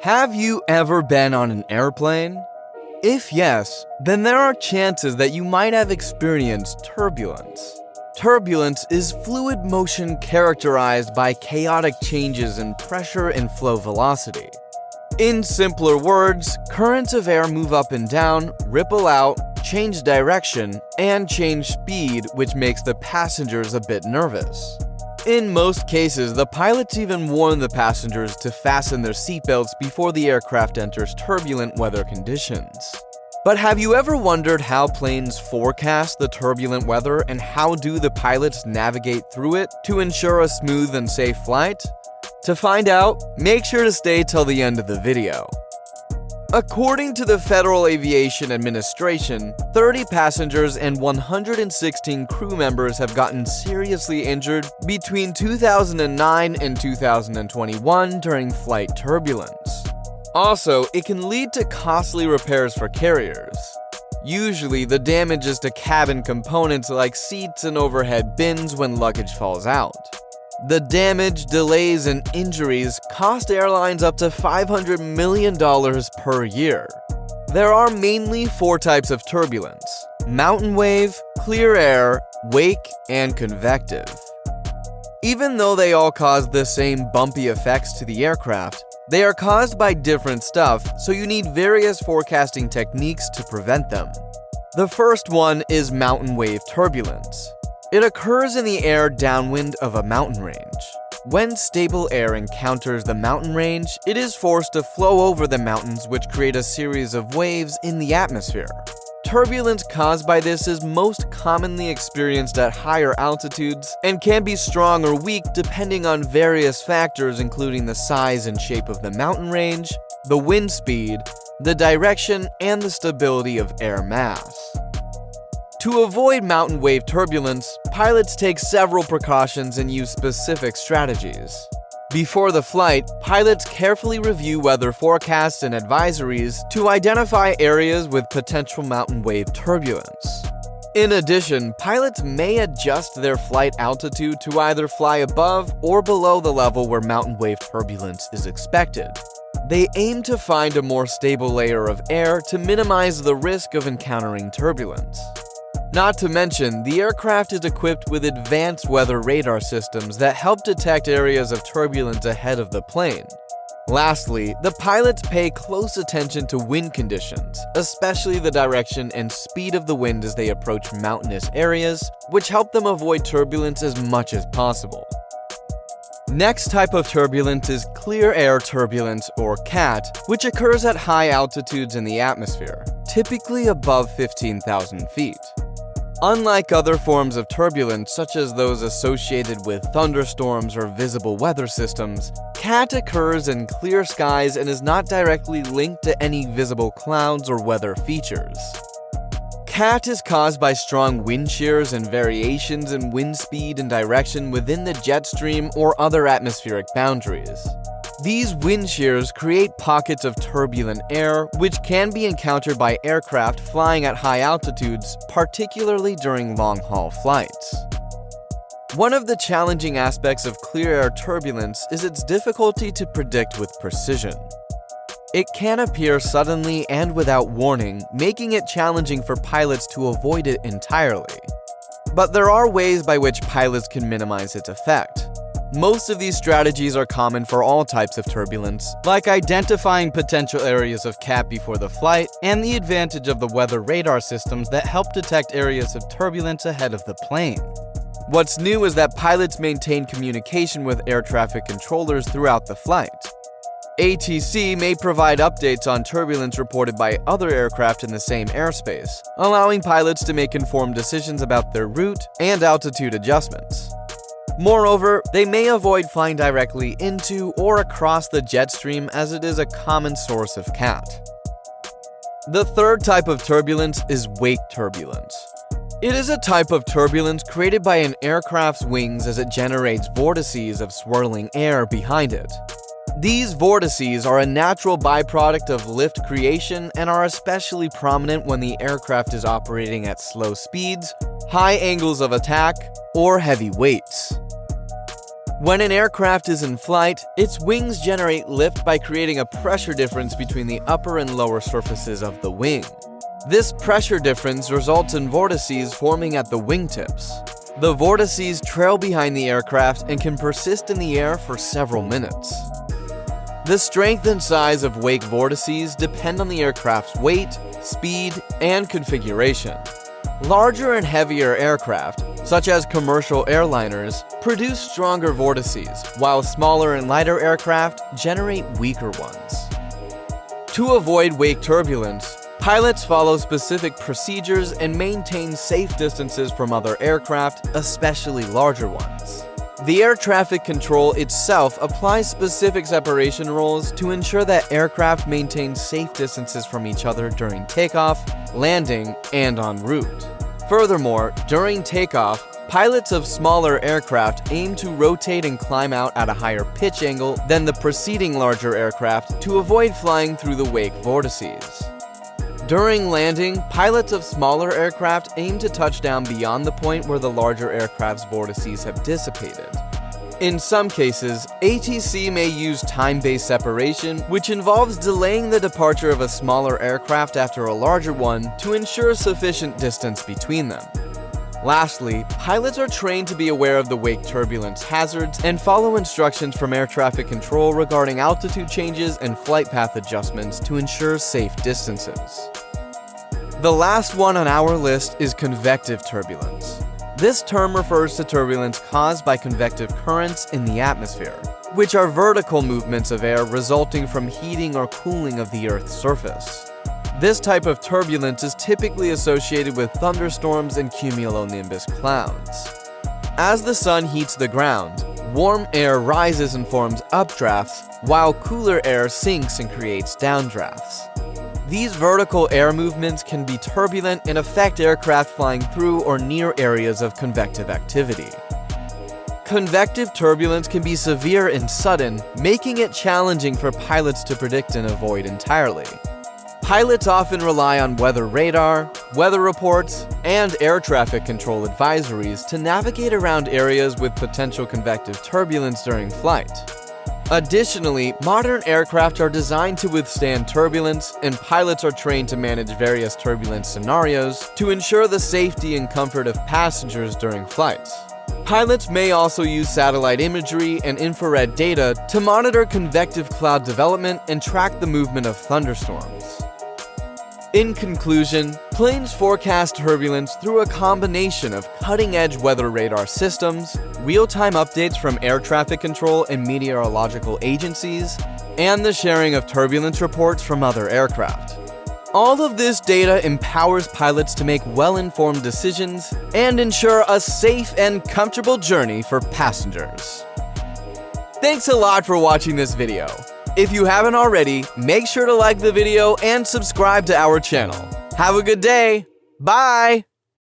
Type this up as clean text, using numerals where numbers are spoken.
Have you ever been on an airplane? If yes, then there are chances that you might have experienced turbulence. Turbulence is fluid motion characterized by chaotic changes in pressure and flow velocity. In simpler words, currents of air move up and down, ripple out, change direction, and change speed, which makes the passengers a bit nervous. In most cases, the pilots even warn the passengers to fasten their seatbelts before the aircraft enters turbulent weather conditions. But have you ever wondered how planes forecast the turbulent weather and how do the pilots navigate through it to ensure a smooth and safe flight? To find out, make sure to stay till the end of the video. According to the Federal Aviation Administration, 30 passengers and 116 crew members have gotten seriously injured between 2009 and 2021 during flight turbulence. Also, it can lead to costly repairs for carriers. Usually, the damage is to cabin components like seats and overhead bins when luggage falls out. The damage, delays, and injuries cost airlines up to $500 million per year. There are mainly 4 types of turbulence: mountain wave, clear air, wake, and convective. Even though they all cause the same bumpy effects to the aircraft, they are caused by different stuff, so you need various forecasting techniques to prevent them. The first one is mountain wave turbulence. It occurs in the air downwind of a mountain range. When stable air encounters the mountain range, it is forced to flow over the mountains, which create a series of waves in the atmosphere. Turbulence caused by this is most commonly experienced at higher altitudes and can be strong or weak depending on various factors, including the size and shape of the mountain range, the wind speed, the direction, and the stability of air mass. To avoid mountain wave turbulence, pilots take several precautions and use specific strategies. Before the flight, pilots carefully review weather forecasts and advisories to identify areas with potential mountain wave turbulence. In addition, pilots may adjust their flight altitude to either fly above or below the level where mountain wave turbulence is expected. They aim to find a more stable layer of air to minimize the risk of encountering turbulence. Not to mention, the aircraft is equipped with advanced weather radar systems that help detect areas of turbulence ahead of the plane. Lastly, the pilots pay close attention to wind conditions, especially the direction and speed of the wind as they approach mountainous areas, which help them avoid turbulence as much as possible. Next type of turbulence is clear air turbulence, or CAT, which occurs at high altitudes in the atmosphere, typically above 15,000 feet. Unlike other forms of turbulence, such as those associated with thunderstorms or visible weather systems, CAT occurs in clear skies and is not directly linked to any visible clouds or weather features. CAT is caused by strong wind shears and variations in wind speed and direction within the jet stream or other atmospheric boundaries. These wind shears create pockets of turbulent air, which can be encountered by aircraft flying at high altitudes, particularly during long-haul flights. One of the challenging aspects of clear air turbulence is its difficulty to predict with precision. It can appear suddenly and without warning, making it challenging for pilots to avoid it entirely. But there are ways by which pilots can minimize its effect. Most of these strategies are common for all types of turbulence, like identifying potential areas of CAT before the flight, and the advantage of the weather radar systems that help detect areas of turbulence ahead of the plane. What's new is that pilots maintain communication with air traffic controllers throughout the flight. ATC may provide updates on turbulence reported by other aircraft in the same airspace, allowing pilots to make informed decisions about their route and altitude adjustments. Moreover, they may avoid flying directly into or across the jet stream, as it is a common source of CAT. The third type of turbulence is wake turbulence. It is a type of turbulence created by an aircraft's wings as it generates vortices of swirling air behind it. These vortices are a natural byproduct of lift creation and are especially prominent when the aircraft is operating at slow speeds, high angles of attack, or heavy weights. When an aircraft is in flight, its wings generate lift by creating a pressure difference between the upper and lower surfaces of the wing. This pressure difference results in vortices forming at the wingtips. The vortices trail behind the aircraft and can persist in the air for several minutes. The strength and size of wake vortices depend on the aircraft's weight, speed, and configuration. Larger and heavier aircraft, such as commercial airliners, produce stronger vortices, while smaller and lighter aircraft generate weaker ones. To avoid wake turbulence, pilots follow specific procedures and maintain safe distances from other aircraft, especially larger ones. The air traffic control itself applies specific separation rules to ensure that aircraft maintain safe distances from each other during takeoff, landing, and en route. Furthermore, during takeoff, pilots of smaller aircraft aim to rotate and climb out at a higher pitch angle than the preceding larger aircraft to avoid flying through the wake vortices. During landing, pilots of smaller aircraft aim to touch down beyond the point where the larger aircraft's vortices have dissipated. In some cases, ATC may use time-based separation, which involves delaying the departure of a smaller aircraft after a larger one to ensure sufficient distance between them. Lastly, pilots are trained to be aware of the wake turbulence hazards and follow instructions from air traffic control regarding altitude changes and flight path adjustments to ensure safe distances. The last one on our list is convective turbulence. This term refers to turbulence caused by convective currents in the atmosphere, which are vertical movements of air resulting from heating or cooling of the Earth's surface. This type of turbulence is typically associated with thunderstorms and cumulonimbus clouds. As the sun heats the ground, warm air rises and forms updrafts, while cooler air sinks and creates downdrafts. These vertical air movements can be turbulent and affect aircraft flying through or near areas of convective activity. Convective turbulence can be severe and sudden, making it challenging for pilots to predict and avoid entirely. Pilots often rely on weather radar, weather reports, and air traffic control advisories to navigate around areas with potential convective turbulence during flight. Additionally, modern aircraft are designed to withstand turbulence, and pilots are trained to manage various turbulence scenarios to ensure the safety and comfort of passengers during flights. Pilots may also use satellite imagery and infrared data to monitor convective cloud development and track the movement of thunderstorms. In conclusion, planes forecast turbulence through a combination of cutting-edge weather radar systems, real-time updates from air traffic control and meteorological agencies, and the sharing of turbulence reports from other aircraft. All of this data empowers pilots to make well-informed decisions and ensure a safe and comfortable journey for passengers. Thanks a lot for watching this video. If you haven't already, make sure to like the video and subscribe to our channel. Have a good day. Bye!